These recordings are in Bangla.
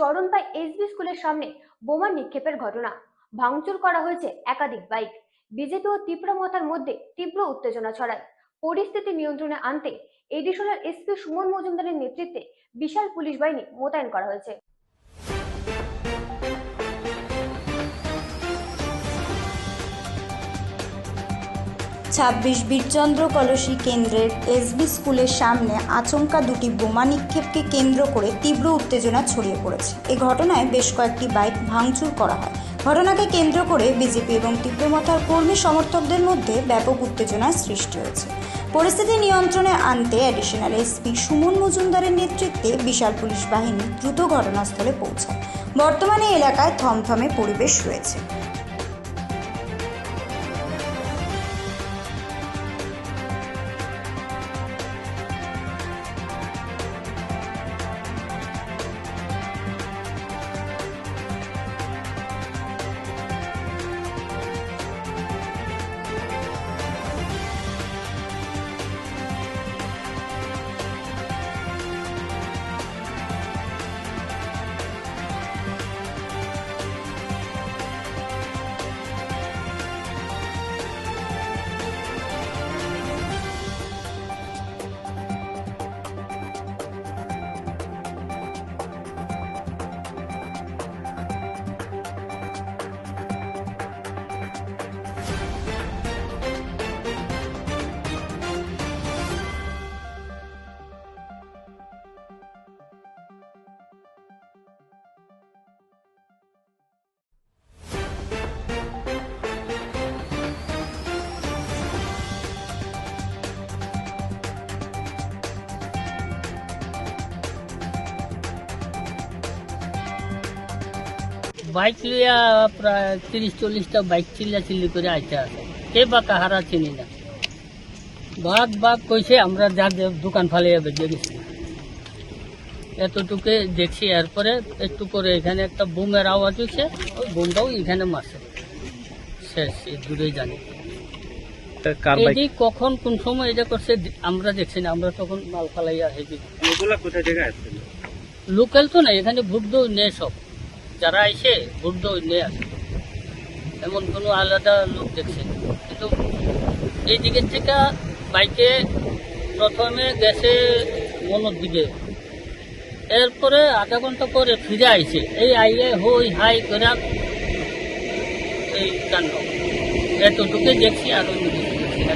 চরণপাই এসবি স্কুলের সামনে বোমা নিক্ষেপের ঘটনা। ভাঙচুর করা হয়েছে একাধিক বাইক। বিজেপি ও তীব্রমতার মধ্যে তীব্র উত্তেজনা ছড়ায়। পরিস্থিতি নিয়ন্ত্রণে আনতে এডিশনাল এসপি সুমন মজুমদারের নেতৃত্বে বিশাল পুলিশ বাহিনী মোতায়েন করা হয়েছে। 26 বীরচন্দ্র কলসি কেন্দ্রের এসবি স্কুলের সামনে আচমকা দুটি বোমা নিক্ষেপকে কেন্দ্র করে তীব্র উত্তেজনা ছড়িয়ে পড়েছে। এই ঘটনায় বেশ কয়েকটি বাইক ভাঙচুর করা হয়। ঘটনাকে কেন্দ্র করে বিজেপি এবং তীব্রমতার কর্মী সমর্থকদের মধ্যে ব্যাপক উত্তেজনার সৃষ্টি হয়েছে। পরিস্থিতি নিয়ন্ত্রণে আনতে অ্যাডিশনাল এসপি সুমন মজুমদারের নেতৃত্বে বিশাল পুলিশ বাহিনী দ্রুত ঘটনাস্থলে পৌঁছায়। বর্তমানে এলাকায় থমথমে পরিবেশ রয়েছে। বাইক লিয়া প্রায় 30-40টা বাইক চিল্লি করে আইতে আছে। কে বা কাহারা চিনি না। বাঘ কইছে, আমরা যা দোকান ফালিয়ে বেঁচে গেছি এতটুকু দেখছি। এরপরে একটু করে এখানে একটা বোমের আওয়াজ হয়েছে, ওই বোমটাও এখানে মারছে। শেষ দূরেই জানি। কখন কোন সময় এটা করছে আমরা দেখছি না, আমরা তখন মাল ফালাইয়া হেঁটে। লোকাল তো না, এখানে ভোট দৌ নেই, সব যারা আইসে ভোট দৌ নেই আসে, এমন কোনো আলাদা লোক দেখছে। কিন্তু এই দিকের থেকে বাইকে প্রথমে গেছে মনোর দিকে, এরপরে আধা ঘন্টা পরে ফিরে আইছে। এই আইয়ে হই হাই করে এই কাণ্ড এতটুকু দেখছি, আর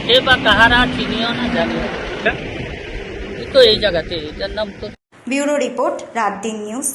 কে বা কাহারা চিনিও না, জানিও না। তো এই জায়গাতে এটার নাম তো। ব্যুরো রিপোর্ট, রাত দিন নিউজ।